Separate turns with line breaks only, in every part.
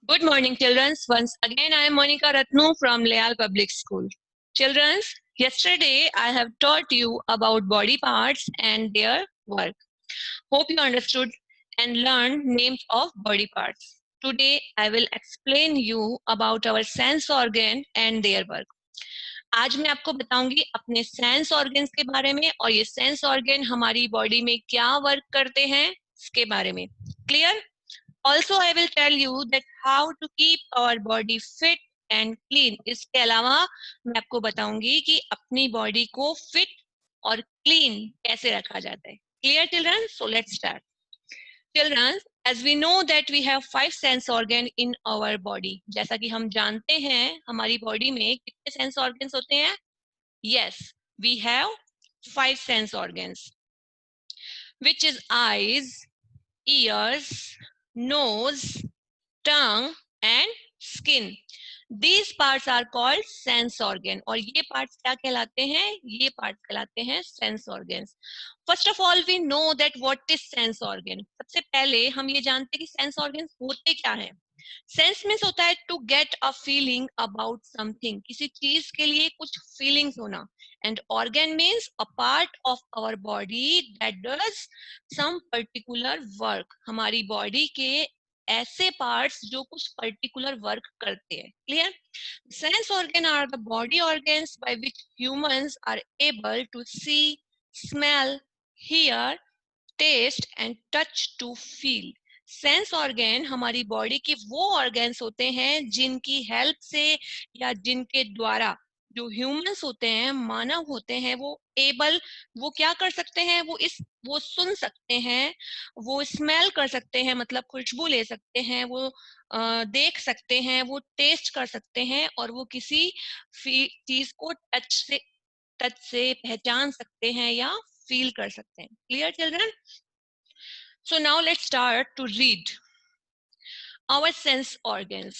Good morning, children. Once again, I am Monica Ratnu from Leal Public School. Children, yesterday I have taught you about body parts and their work. Hope you understood and learned names of body parts. Today, I will explain you about our sense organ and their work. आज मैं आपको बताऊंगी अपने sense organs के बारे में और ये सेंस ऑर्गन हमारी बॉडी में क्या वर्क करते हैं इसके बारे में. Clear? Also, I will tell you that how to keep our body fit and clean. इसके अलावा मैं आपको बताऊंगी कि अपनी बॉडी को फिट और क्लीन कैसे रखा जाता है. Clear, children? So let's start. Children, as we know that we have 5 sense organ in our body. जैसा कि हम जानते हैं हमारी बॉडी में कितने सेंस ऑर्गन्स होते हैं? Yes, we have 5 sense organs, which is eyes, ears, nose, tongue and skin. These parts are called sense organ. और ये parts क्या कहलाते हैं? ये parts कहलाते हैं sense organs. First of all, we know that what is sense organ. सबसे पहले हम ये जानते हैं कि sense organs होते क्या हैं. सेंस मीन्स होता है to get a feeling about something, किसी चीज के लिए कुछ फीलिंग्स होना. And organ means a part of our body that does some particular work. हमारी बॉडी के ऐसे पार्ट्स जो कुछ पर्टिकुलर वर्क करते हैं. Clear? Sense organ are the body organs by which humans are able to see, smell, hear, taste and touch to feel. Sense organ हमारी body के वो ऑर्गन्स होते हैं जिनकी हेल्प से या जिनके द्वारा जो ह्यूमंस होते हैं, मानव होते हैं, वो क्या कर सकते हैं? वो सुन सकते हैं, वो स्मेल कर सकते हैं, मतलब खुशबू ले सकते हैं, वो देख सकते हैं, वो टेस्ट कर सकते हैं और वो किसी चीज को टच से पहचान सकते हैं या फील कर सकते हैं. Clear, children? So now let's start to read our sense organs.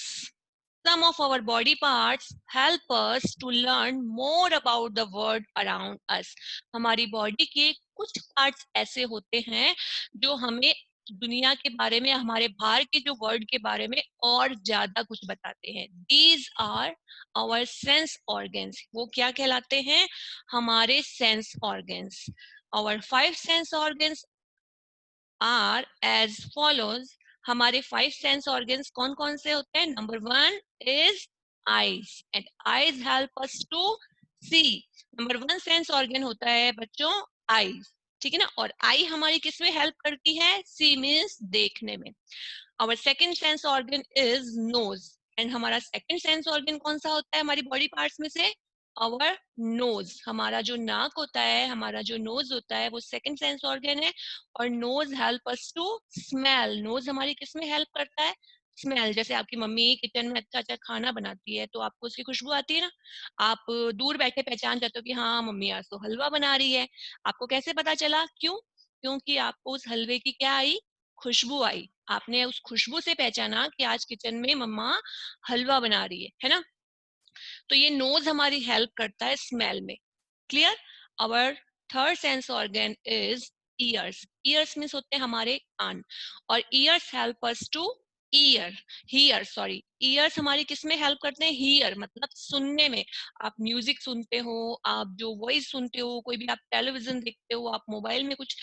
Some of our body parts help us to learn more about the world around us. हमारी बॉडी के कुछ पार्ट्स ऐसे होते हैं जो हमें दुनिया के बारे में, हमारे बाहर के जो वर्ल्ड के बारे में और ज्यादा कुछ बताते हैं. These are our sense organs. वो क्या कहलाते हैं? हमारे sense organs. Our 5 sense organs are as follows. हमारे 5 सेंस ऑर्गन्स कौन कौन से होते हैं? Number 1 is eyes and eyes help us to see. Number 1 sense organ होता है बच्चों आईज. ठीक है ना? और आई हमारी किस में हेल्प करती है? सी मीन्स देखने में. Our second sense organ is nose and हमारा सेकंड सेंस ऑर्गन कौन सा होता है हमारी बॉडी पार्ट्स में से? Our nose. हमारा जो नाक होता है, हमारा जो नोज होता है, वो सेकंड सेंस ऑर्गन है. और nose help us to smell. Nose हमारी किस में हेल्प करता है? स्मेल. जैसे आपकी मम्मी किचन में अच्छा अच्छा खाना बनाती है तो आपको उसकी खुशबू आती है ना, आप दूर बैठे पहचान जाते हो कि हाँ मम्मी आज तो हलवा बना रही है. आपको कैसे पता चला? क्यों? क्योंकि आपको उस हलवे की क्या आई? खुशबू आई. आपने उस खुशबू से पहचाना कि आज किचन में मम्मा हलवा बना रही है ना? तो ये नोज हमारी हेल्प करता है स्मेल में. Clear? Our third sense organ is ears. Ears means होते हैं हमारे कान और ears help us to hear. Sorry, ears हमारी किस में हेल्प करते हैं? हियर मतलब सुनने में. आप म्यूजिक सुनते हो, आप जो वॉइस सुनते हो, कोई भी आप टेलीविजन देखते हो, आप मोबाइल में कुछ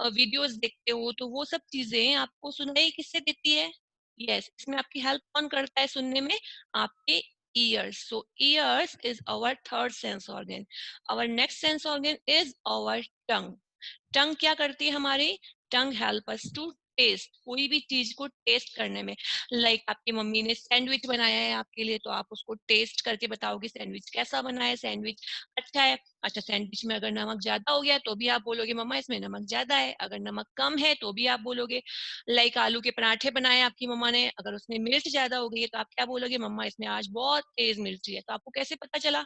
वीडियोस देखते हो, तो वो सब चीजें आपको सुनाई किससे देती है? यस, इसमें आपकी हेल्प कौन करता है सुनने में? आपके ears. So ears is our third sense organ. Our next sense organ is our tongue. टंग क्या करती है हमारी? Tongue help us to taste. कोई भी चीज को टेस्ट करने में. लाइक आपकी मम्मी ने सैंडविच बनाया है आपके लिए तो आप उसको टेस्ट करके बताओगे सैंडविच कैसा बना है. सैंडविच अच्छा है. अच्छा, सैंडविच में अगर नमक ज्यादा हो गया तो भी आप बोलोगे मम्मा इसमें नमक ज्यादा है. अगर नमक कम है तो भी आप बोलोगे. लाइक आलू के पराठे बनाए आपकी मम्मा ने, अगर उसमें मिर्च ज्यादा हो गई है तो आप क्या बोलोगे? मम्मा इसमें आज बहुत तेज मिर्ची है. तो आपको कैसे पता चला?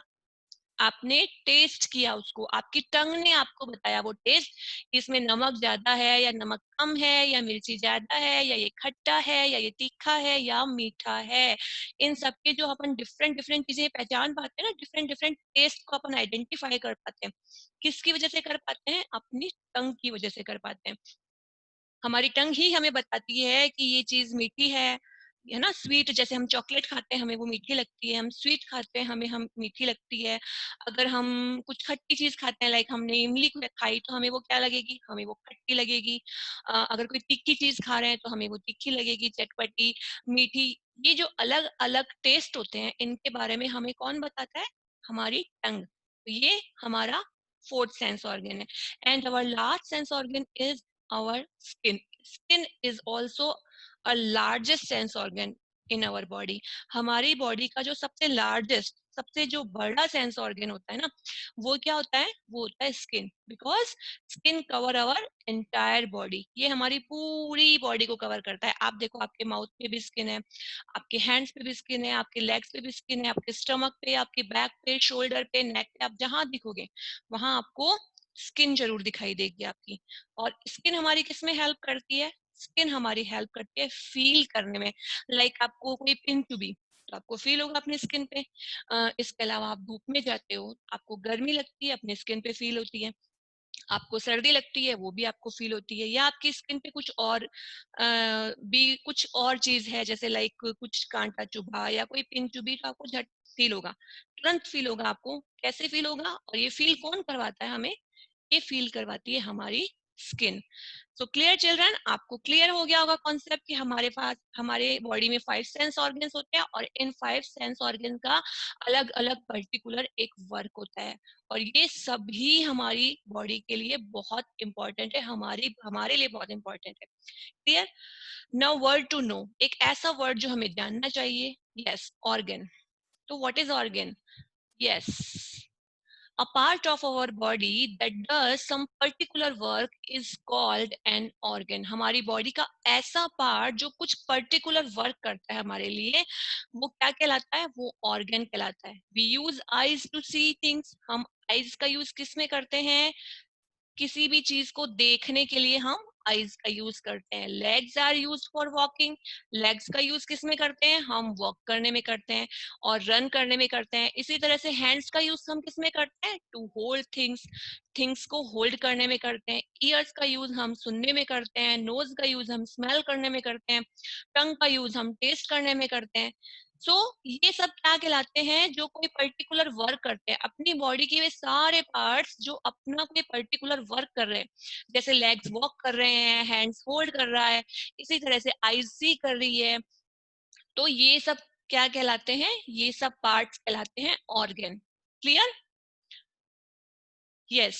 आपने टेस्ट किया उसको, आपकी टंग ने आपको बताया वो टेस्ट, इसमें नमक ज्यादा है या नमक कम है या मिर्ची ज्यादा है या ये खट्टा है या ये तीखा है या मीठा है. इन सब के जो अपन डिफरेंट डिफरेंट चीजें पहचान पाते हैं ना, डिफरेंट डिफरेंट टेस्ट को अपन आइडेंटिफाई कर पाते हैं. किसकी वजह से कर पाते हैं? अपनी टंग की वजह से कर पाते हैं. हमारी टंग ही हमें बताती है कि ये चीज मीठी है है ना, स्वीट, जैसे हम चॉकलेट खाते हैं हमें वो मीठी लगती है, हम स्वीट खाते हैं हमें हम मीठी लगती है। अगर हम कुछ खट्टी चीज खाते हैं, लाइक हमने इमली खाई तो हमें वो क्या लगेगी, हमें वो खट्टी लगेगी। अगर कोई तीखी चीज खा रहे हैं तो हमें वो तीखी लगेगी, चटपटी, मीठी। ये जो अलग अलग टेस्ट होते हैं इनके बारे में हमें कौन बताता है, हमारी टंग। तो ये हमारा फोर्थ सेंस ऑर्गन है। And our last sense organ is our skin. Skin is also a largest sense organ in our body. हमारी बॉडी का जो सबसे लार्जेस्ट, सबसे जो बड़ा सेंस ऑर्गन होता है ना, वो क्या होता है, वो होता है skin. Because skin cover our entire body, ये हमारी पूरी बॉडी को कवर करता है। आप देखो, आपके माउथ पे भी स्किन है, आपके हैंड्स पे भी स्किन है, आपके लेग्स पे भी स्किन है, आपके स्टमक पे, आपके बैक पे, शोल्डर पे, नेक पे, आप जहां दिखोगे वहां आपको स्किन जरूर दिखाई देगी आपकी। और स्किन हमारी किस में हेल्प करती है, स्किन हमारी हेल्प करती है फील करने में। लाइक आपको कोई पिन टू बी, तो आपको फील होगा अपने स्किन पे। इसके अलावा आप धूप में जाते हो, आपको गर्मी लगती है, अपने स्किन पे फील होती है। आपको सर्दी लगती है, वो भी आपको फील होती है। या आपकी स्किन पे कुछ और भी कुछ और चीज है, जैसे लाइक कुछ कांटा चुभा या कोई पिन चुभी, तो आपको झट फील होगा, तुरंत फील होगा। आपको कैसे फील होगा, और ये फील कौन करवाता है हमें, ये फील करवाती है हमारी स्किन। सो क्लियर चिल्ड्रन, आपको क्लियर हो गया होगा कॉन्सेप्ट कि हमारे पास, हमारे बॉडी में 5 सेंस ऑर्गन्स होते हैं, और इन 5 सेंस ऑर्गन का अलग अलग पर्टिकुलर एक वर्क होता है। और ये सभी हमारी बॉडी के लिए बहुत इंपॉर्टेंट है, हमारे लिए बहुत इंपॉर्टेंट है। Clear. Now word to know, एक ऐसा वर्ड जो हमें जानना चाहिए। Yes, organ. तो what is organ? Yes, a part of our body that does some particular work is called an organ. हमारी बॉडी का ऐसा पार्ट जो कुछ पर्टिकुलर वर्क करता है हमारे लिए, वो क्या कहलाता है, वो ऑर्गन कहलाता है। we use eyes to see things, हम आईज का यूज किस में करते हैं, किसी भी चीज को देखने के लिए हम आईज का यूज करते हैं। Legs are use for walking, legs का यूज किस में करते हैं, हम वॉक करने में करते हैं और रन करने में करते हैं। इसी तरह से हैंड्स का यूज हम किस में करते हैं, टू होल्ड थिंग्स, थिंग्स को होल्ड करने में करते हैं। ईयर्स का यूज हम सुनने में करते हैं, नोज का यूज हम स्मेल करने में करते हैं, टंग का यूज हम टेस्ट करने में करते हैं। सो ये सब क्या कहलाते हैं, जो कोई पर्टिकुलर वर्क करते हैं। अपनी बॉडी के वे सारे पार्ट्स जो अपना कोई पर्टिकुलर वर्क कर रहे हैं, जैसे लेग्स वॉक कर रहे हैं, हैंड्स होल्ड कर रहा है, इसी तरह से आईज सी कर रही है, तो ये सब क्या कहलाते हैं, ये सब पार्ट्स कहलाते हैं organ. Clear? Yes.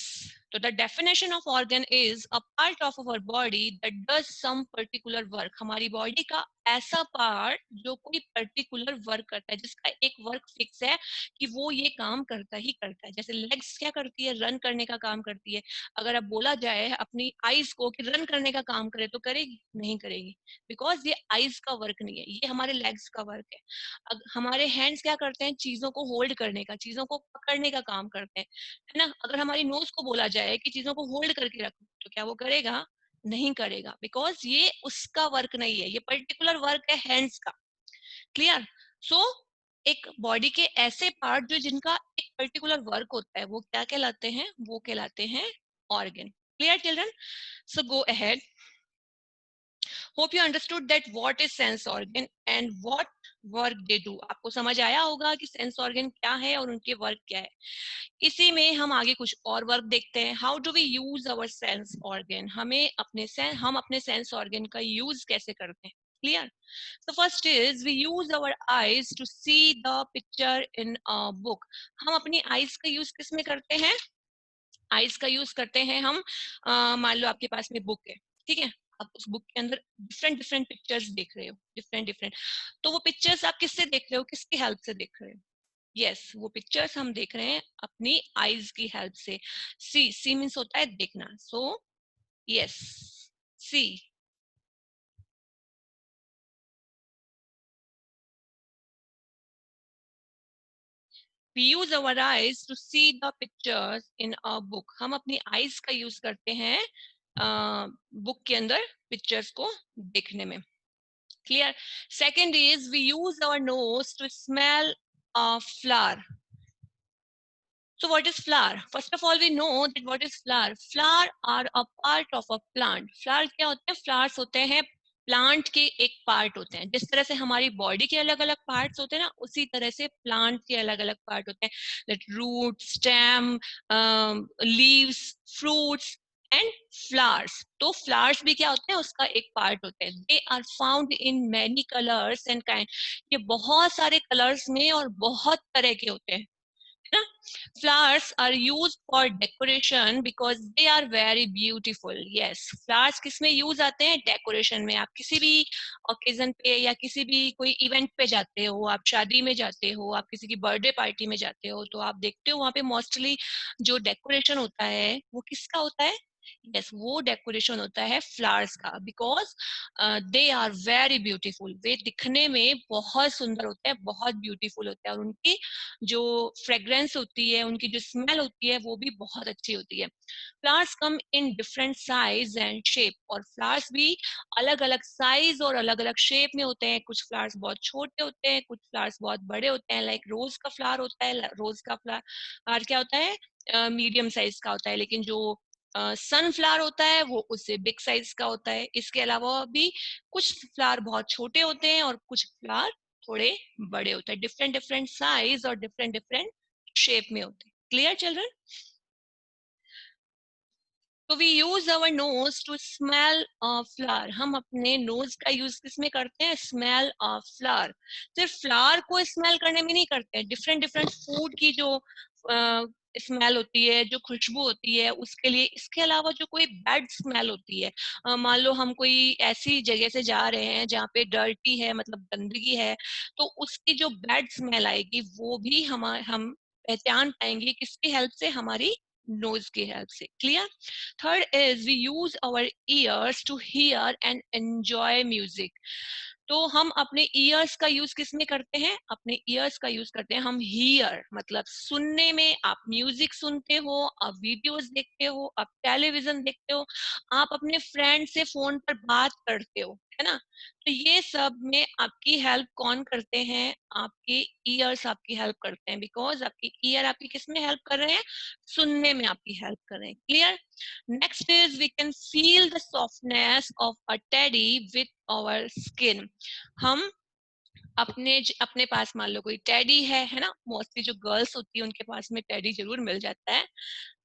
So the definition of organ is a part of our body that does some particular work. हमारी बॉडी का ऐसा पार्ट जो कोई पर्टिकुलर वर्क करता है, जिसका एक वर्क फिक्स है कि वो ये काम करता ही करता है। जैसे लेग्स क्या करती है, रन करने का काम करती है। अगर अब बोला जाए अपनी आईज को कि रन करने का काम करे, तो करेगी? नहीं करेगी, बिकॉज ये आईज का वर्क नहीं है, ये हमारे लेग्स का वर्क है। हमारे हैंड्स क्या करते हैं, चीजों को होल्ड करने का, चीजों को पकड़ने का काम करते हैं, है ना। अगर हमारी नोज को बोला जाए कि चीजों को होल्ड करके रखो, तो क्या वो करेगा? नहीं करेगा, बिकॉज ये उसका वर्क नहीं है, ये पर्टिकुलर वर्क है हैंड्स का। क्लियर? सो एक बॉडी के ऐसे पार्ट जो जिनका एक पर्टिकुलर वर्क होता है, वो क्या कहलाते हैं, वो कहलाते हैं organ. Clear children? So go ahead. Hope you understood that what is sense organ and what work they do. आपको समझ आया होगा कि सेंस ऑर्गन क्या है और उनके वर्क क्या है। इसी में हम आगे कुछ और वर्क देखते हैं। How do we use our sense organ, हम अपने सेंस ऑर्गन का यूज कैसे करते हैं। Clear? So first is we use our eyes to see the picture in a book. हम अपनी आईज का यूज किस में करते हैं, आईज का यूज करते हैं हम, मान लो आपके पास में बुक है, ठीक है, आप उस बुक के अंदर डिफरेंट डिफरेंट पिक्चर्स देख रहे हो, डिफरेंट डिफरेंट। तो वो पिक्चर्स आप किससे देख रहे हो, किसकी हेल्प से देख रहे हो? यस, वो पिक्चर्स हम देख रहे हैं अपनी आईज की हेल्प से। सी, सी मीन्स होता है देखना। So yes, see. We use our eyes to see the pictures in a book. हम अपनी आईज का यूज करते हैं बुक के अंदर पिक्चर्स को देखने में। Clear? Second is we use our nose to smell a flower. So what is flower? First of all, we know that what is flower. Flower are a part of a plant. Flower क्या होते हैं? Flowers होते हैं plant के एक part होते हैं। जिस तरह से हमारी बॉडी के अलग अलग पार्ट्स होते हैं ना, उसी तरह से प्लांट के अलग अलग पार्ट होते हैं, root, stem, leaves, fruits and flowers. तो फ्लावर्स भी क्या होते हैं, उसका एक पार्ट होते हैं। They are found in many colours and kind, ये बहुत सारे कलर्स में और बहुत तरह के होते हैं ना। Flowers are used for decoration because they are very beautiful. Yes, flowers किसमें यूज आते हैं, डेकोरेशन में। आप किसी भी ओकेजन पे या किसी भी कोई इवेंट पे जाते हो, आप शादी में जाते हो, आप किसी की बर्थडे पार्टी में जाते हो, तो आप देखते हो वहां पे मोस्टली जो डेकोरेशन होता है वो किसका होता है, यस, वो डेकोरेशन होता है फ्लावर्स का। Because they are very beautiful, वे दिखने में बहुत सुंदर होते हैं, बहुत ब्यूटीफुल होते हैं, और उनकी जो फ्रेग्रेंस होती है, उनकी जो स्मेल होती है, वो भी बहुत अच्छी होती है। Flowers come in different size and shape, और फ्लावर्स भी अलग अलग साइज और अलग अलग शेप में होते हैं। कुछ फ्लावर्स बहुत छोटे होते हैं, कुछ फ्लावर्स बहुत बड़े होते हैं। लाइक रोज का फ्लावर होता है, रोज का फ्लावर क्या होता है, मीडियम साइज का होता है, लेकिन जो सनफ्लावर होता है वो उससे बिग साइज का होता है। इसके अलावा भी कुछ फ्लावर बहुत छोटे होते हैं और कुछ फ्लावर थोड़े बड़े होते हैं, डिफरेंट डिफरेंट साइज और डिफरेंट डिफरेंट शेप में होते हैं। Clear children? तो we use our nose to smell flower, हम अपने नोज का यूज किसमें करते हैं, स्मेल ऑफ फ्लावर। सिर्फ फ्लावर को स्मेल करने में नहीं करते हैं, डिफरेंट डिफरेंट फूड की जो स्मेल होती है, जो खुशबू होती है, उसके लिए। इसके अलावा जो कोई बैड स्मेल होती है, मान लो हम कोई ऐसी जगह से जा रहे हैं जहाँ पे डर्टी है, मतलब गंदगी है, तो उसकी जो बैड स्मेल आएगी वो भी हम पहचान पाएंगे किसकी हेल्प से, हमारी नोज की हेल्प से। Clear? Third is we use our ears to hear and enjoy music. तो हम अपने ईयर्स का यूज किस में करते हैं, अपने ईयर्स का यूज करते हैं हम हियर, मतलब सुनने में। आप म्यूजिक सुनते हो, आप वीडियोस देखते हो, आप टेलीविजन देखते हो, आप अपने फ्रेंड से फोन पर बात करते हो, है ना। तो ये सब में आपकी हेल्प कौन करते हैं, आपके ईयर्स आपकी हेल्प करते हैं। बिकॉज आपकी ईयर आपकी किस में हेल्प कर रहे हैं, सुनने में आपकी हेल्प कर रहे हैं। Clear? Next is we can feel the softness of a teddy with our skin. हम अपने पास मान लो कोई टेडी है ना, मोस्टली जो गर्ल्स होती है उनके पास में टेडी जरूर मिल जाता है।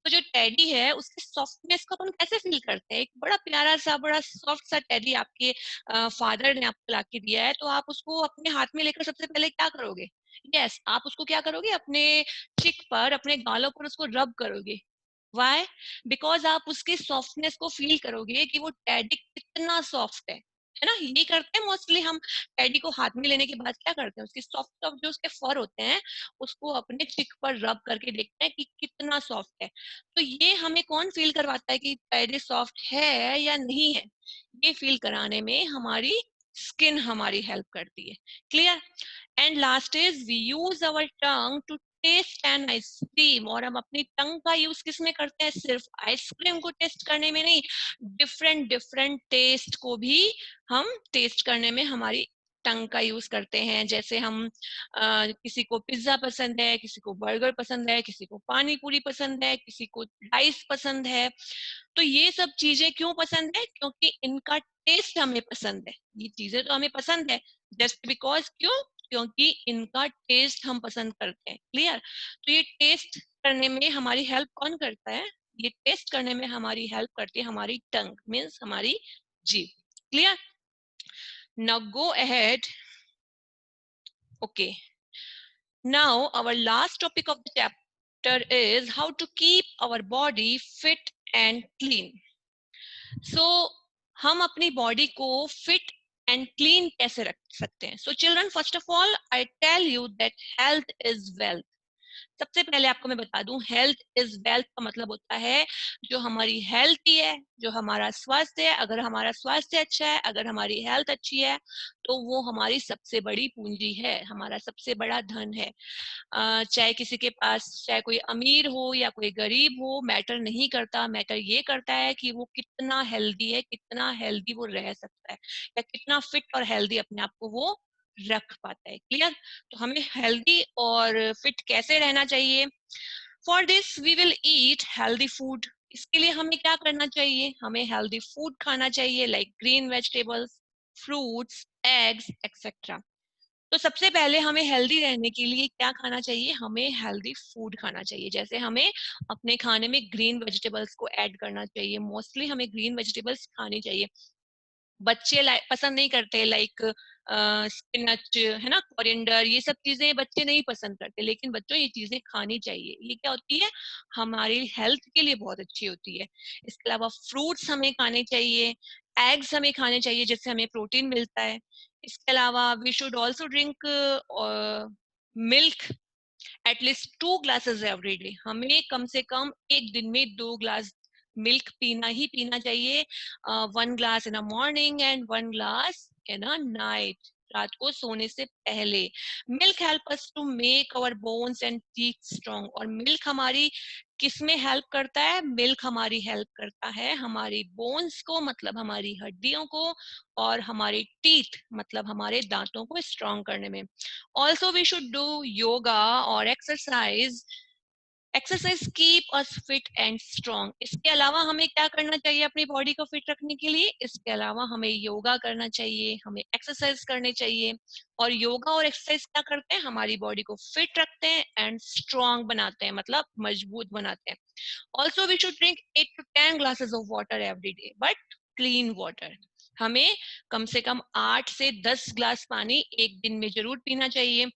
तो जो टेडी है उसकी सॉफ्टनेस को अपन कैसे फील करते हैं, एक बड़ा प्यारा सा बड़ा सॉफ्ट सा टेडी आपके फादर ने आपको ला के दिया है, तो आप उसको अपने हाथ में लेकर सबसे पहले क्या करोगे, यस, आप उसको क्या करोगे, अपने चिक पर, अपने गालों पर उसको रब करोगे। वाई? बिकॉज आप उसकी सॉफ्टनेस को फील करोगे कि वो टेडी कितना सॉफ्ट है ना। ये करते हैं मोस्टली हम, टेडी को हाथ में लेने के बाद क्या करते हैं, उसकी सॉफ्ट सॉफ्ट जो उसके फर होते हैं उसको अपने चिक पर रब करके देखते हैं कि कितना सॉफ्ट है। तो ये हमें कौन फील करवाता है कि टेडी सॉफ्ट है या नहीं है, ये फील कराने में हमारी स्किन हमारी हेल्प करती है। Clear? And last is we use our tongue to taste and ice cream, और हम अपनी टंग का यूज किस में करते हैं, सिर्फ आइसक्रीम को टेस्ट करने में नहीं, डिफरेंट डिफरेंट टेस्ट को भी हम टेस्ट करने में हमारी टंग का यूज करते हैं। जैसे हम किसी को पिज्जा पसंद है, किसी को बर्गर पसंद है, किसी को पानी पूरी पसंद है, किसी को राइस पसंद है। तो ये सब चीजें क्यों पसंद है, क्योंकि इनका टेस्ट हमें पसंद है। ये चीजें तो हमें पसंद है जस्ट बिकॉज, क्यों, क्योंकि इनका टेस्ट हम पसंद करते हैं। क्लियर? तो ये टेस्ट करने में हमारी हेल्प कौन करता है, ये टेस्ट करने में हमारी हेल्प करती है हमारी टंग, मीन्स हमारी जीभ। Clear? Now go ahead. Okay, now our last topic of the chapter is how to keep our body fit and clean. So हम अपनी बॉडी को फिट एंड क्लीन कैसे रख सकते हैं? So children, first of all I tell you that health is wealth. सबसे पहले आपको मैं बता दूं, हेल्थ इज वेल्थ का मतलब होता है जो हमारी हेल्थ है, जो हमारा स्वास्थ्य है। अगर हमारा स्वास्थ्य अच्छा है, अगर हमारी हेल्थ अच्छी है, तो वो हमारी सबसे बड़ी पूंजी है, हमारा सबसे बड़ा धन है। चाहे किसी के पास, चाहे कोई अमीर हो या कोई गरीब हो, मैटर नहीं करता। मैटर ये करता है कि वो कितना हेल्दी है, कितना हेल्दी वो रह सकता है, या कितना फिट और हेल्दी अपने आप को वो रख पाता है। क्लियर? तो हमें हेल्दी और फिट कैसे रहना चाहिए? For this we will eat healthy food. इसके लिए हमें क्या करना चाहिए, हमें हेल्दी फूड खाना चाहिए, like green vegetables, fruits, eggs etcetera. तो सबसे पहले हमें हेल्दी रहने के लिए क्या खाना चाहिए? हमें हेल्दी फूड खाना चाहिए। जैसे हमें अपने खाने में ग्रीन वेजिटेबल्स को ऐड करना चाहिए। मोस्टली हमें ग्रीन वेजिटेबल्स खानी चाहिए। बच्चे पसंद नहीं करते, लाइक स्पिनच है ना, कोरिएंडर, ये सब चीजें बच्चे नहीं पसंद करते, लेकिन बच्चों ये चीजें खानी चाहिए। ये क्या होती है? हमारी हेल्थ के लिए बहुत अच्छी होती है। इसके अलावा फ्रूट्स हमें खाने चाहिए, एग्स हमें खाने चाहिए जिससे हमें प्रोटीन मिलता है। इसके अलावा we should also drink milk at least 2 glasses every day. हमें कम से कम एक दिन में 2 ग्लास मिल्क पीना ही पीना चाहिए। 1 glass in a morning and 1 glass in a night, रात को सोने से पहले। Milk help us to make our bones and teeth strong. और मिल्क हमारी किस में हेल्प करता है? मिल्क हमारी हेल्प करता है हमारी बोन्स को, मतलब हमारी हड्डियों को, और हमारे टीथ मतलब हमारे दांतों को स्ट्रॉन्ग करने में। Also, we should do yoga or exercise. Exercise keep us fit and strong. इसके अलावा हमें क्या करना चाहिए अपनी बॉडी को फिट रखने के लिए? इसके अलावा हमें योगा करना चाहिए, हमें एक्सरसाइज करने चाहिए। और योगा और एक्सरसाइज क्या करते हैं? हमारी बॉडी को फिट रखते हैं एंड स्ट्रॉन्ग बनाते हैं, मतलब मजबूत बनाते हैं। Also we should drink 8 to 10 glasses of water every day, but clean water. हमें कम से कम 8 से 10 ग्लास पानी एक दिन में जरूर पीना चाहिए,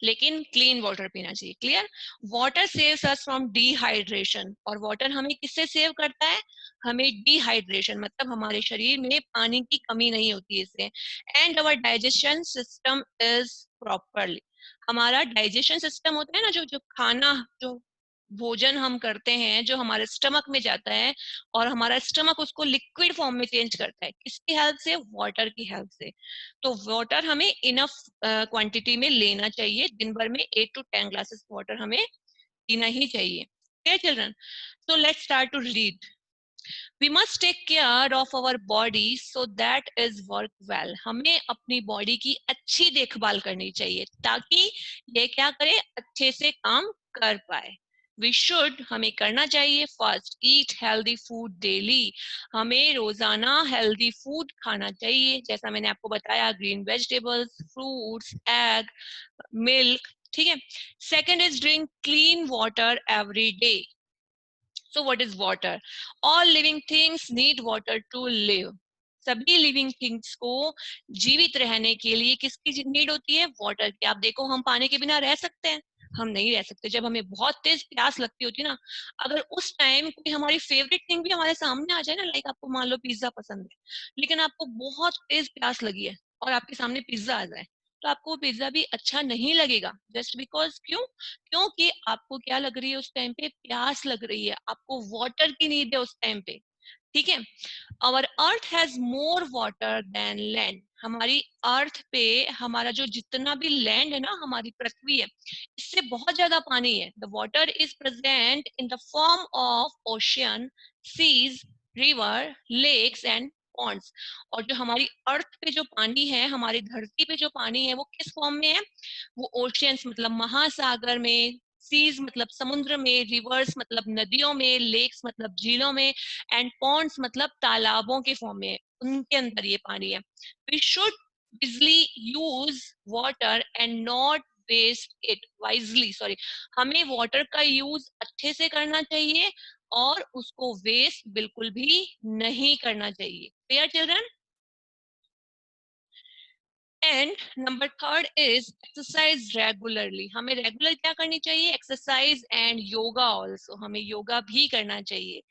लेकिन क्लीन वाटर पीना चाहिए। Clear? Water saves us from dehydration. और वाटर हमें किससे सेव करता है? हमें डिहाइड्रेशन मतलब हमारे शरीर में पानी की कमी नहीं होती इससे। And our digestion system is properly. हमारा डाइजेशन सिस्टम होता है ना, जो जो खाना, जो भोजन हम करते हैं, जो हमारे स्टमक में जाता है, और हमारा स्टमक उसको लिक्विड फॉर्म में चेंज करता है। किसकी हेल्प से? वाटर की हेल्प से। तो वाटर हमें इनफ क्वांटिटी में लेना चाहिए। दिन भर में 8 to 10 ग्लासेस वाटर हमें पीना ही चाहिए। Okay, children? So let's start to read. We must take care of our body so that is work well. हमें अपनी बॉडी की अच्छी देखभाल करनी चाहिए ताकि ये क्या करे? अच्छे से काम कर पाए। We should हमें करना चाहिए first eat healthy food daily. हमें रोजाना हेल्दी फूड खाना चाहिए, जैसा मैंने आपको बताया, green vegetables, fruits, egg, milk. ठीक है। Second is drink clean water every day. So what is water? All living things need water to live. सभी लिविंग थिंग्स को जीवित रहने के लिए किसकी नीड होती है? वाटर की। आप देखो, हम पानी के बिना रह सकते हैं? हम नहीं रह सकते। जब हमें बहुत तेज प्यास लगती होती है ना, अगर उस टाइम कोई हमारी फेवरेट थिंग भी हमारे सामने आ जाए ना, लाइक आपको मान लो पिज्जा पसंद है, लेकिन आपको बहुत तेज प्यास लगी है और आपके सामने पिज्जा आ जाए, तो आपको वो पिज्जा भी अच्छा नहीं लगेगा। जस्ट बिकॉज क्यों? क्योंकि आपको क्या लग रही है उस टाइम पे? प्यास लग रही है, आपको वाटर की नीड है उस टाइम पे। ठीक है। Our earth has more water than land. हमारी अर्थ पे, हमारा जो जितना भी लैंड है ना, हमारी पृथ्वी है, इससे बहुत ज्यादा पानी है। The water is present in the form of ocean, seas, river, lakes and ponds. और जो हमारी अर्थ पे जो पानी है, हमारी धरती पे जो पानी है, वो किस फॉर्म में है? वो ओशियंस मतलब महासागर में, सीज मतलब समुद्र में, रिवर्स मतलब नदियों में, लेक्स मतलब झीलों में, एंड पॉन्ड्स मतलब तालाबों के फॉर्म में, उनके अंदर ये पानी है। We should wisely use water and not waste it wisely. Sorry, हमें वाटर का यूज अच्छे से करना चाहिए और उसको वेस्ट बिल्कुल भी नहीं करना चाहिए। Clear children? And number third is exercise regularly. हमें रेगुलर क्या करनी चाहिए? Exercise and yoga also. हमें योगा भी करना चाहिए।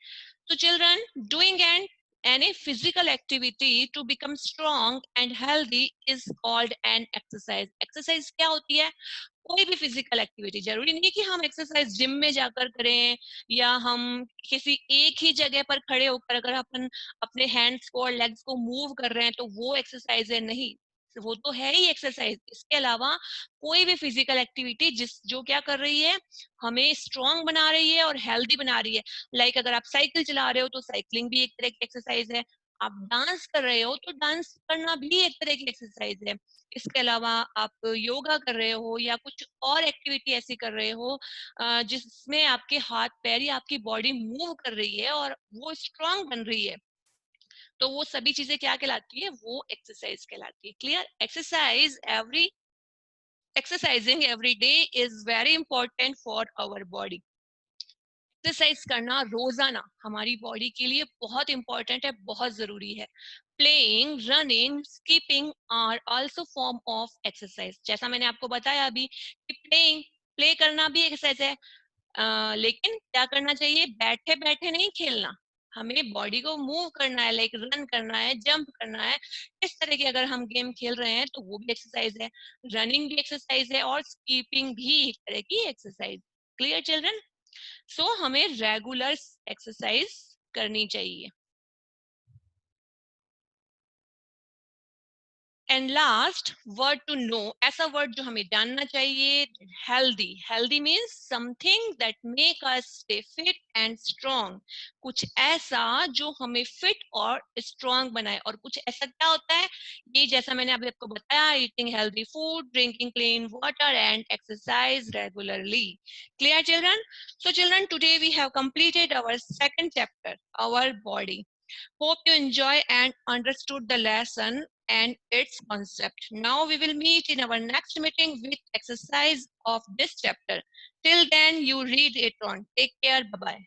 तो children, doing and any physical activity to become strong and healthy is called an exercise. Exercise क्या होती है? कोई भी फिजिकल एक्टिविटी। जरूरी नहीं है कि हम एक्सरसाइज जिम में जाकर करें, या हम किसी एक ही जगह पर खड़े होकर अगर अपन अपने हैंड्स को और लेग्स को मूव कर रहे हैं तो वो एक्सरसाइज है। नहीं, वो तो है ही एक्सरसाइज। इसके अलावा कोई भी फिजिकल एक्टिविटी जो क्या कर रही है? हमें स्ट्रॉन्ग बना रही है और हेल्दी बना रही है। लाइक अगर आप साइकिल चला रहे हो तो साइकिलिंग भी एक तरह की एक्सरसाइज है। आप डांस कर रहे हो तो डांस करना भी एक तरह की एक्सरसाइज है। इसके अलावा आप योगा कर रहे हो या कुछ और एक्टिविटी ऐसी कर रहे हो जिसमें आपके हाथ पैर या आपकी बॉडी मूव कर रही है और वो स्ट्रांग बन रही है, तो वो सभी चीजें क्या कहलाती है, वो एक्सरसाइज कहलाती है। Clear? Exercising every day is very important for our body. Exercise करना रोजाना हमारी बॉडी के लिए बहुत इंपॉर्टेंट है, बहुत जरूरी है। Playing, running, skipping are also form of exercise. जैसा मैंने आपको बताया अभी कि प्ले करना भी एक्सरसाइज है। लेकिन क्या करना चाहिए, बैठे बैठे नहीं खेलना, हमें बॉडी को मूव करना है, लाइक रन करना है, जंप करना है। इस तरह की अगर हम गेम खेल रहे हैं तो वो भी एक्सरसाइज है। रनिंग भी एक्सरसाइज है और स्कीपिंग भी एक तरह की एक्सरसाइज। Clear children? सो हमें रेगुलर एक्सरसाइज करनी चाहिए। And last word to know, ऐसा वर्ड जो हमें जानना चाहिए, healthy. Healthy means something that make us stay fit and strong. कुछ ऐसा जो हमें फिट और स्ट्रॉन्ग बनाए। और कुछ ऐसा क्या होता है, ये जैसा मैंने अभी आपको बताया, eating healthy food, drinking clean water and exercise regularly. Clear children? So children, today we have completed our second chapter, our body. Hope you enjoy and understood the lesson and its concept. Now we will meet in our next meeting with exercise of this chapter. Till then, you read it on. Take care. Bye-bye.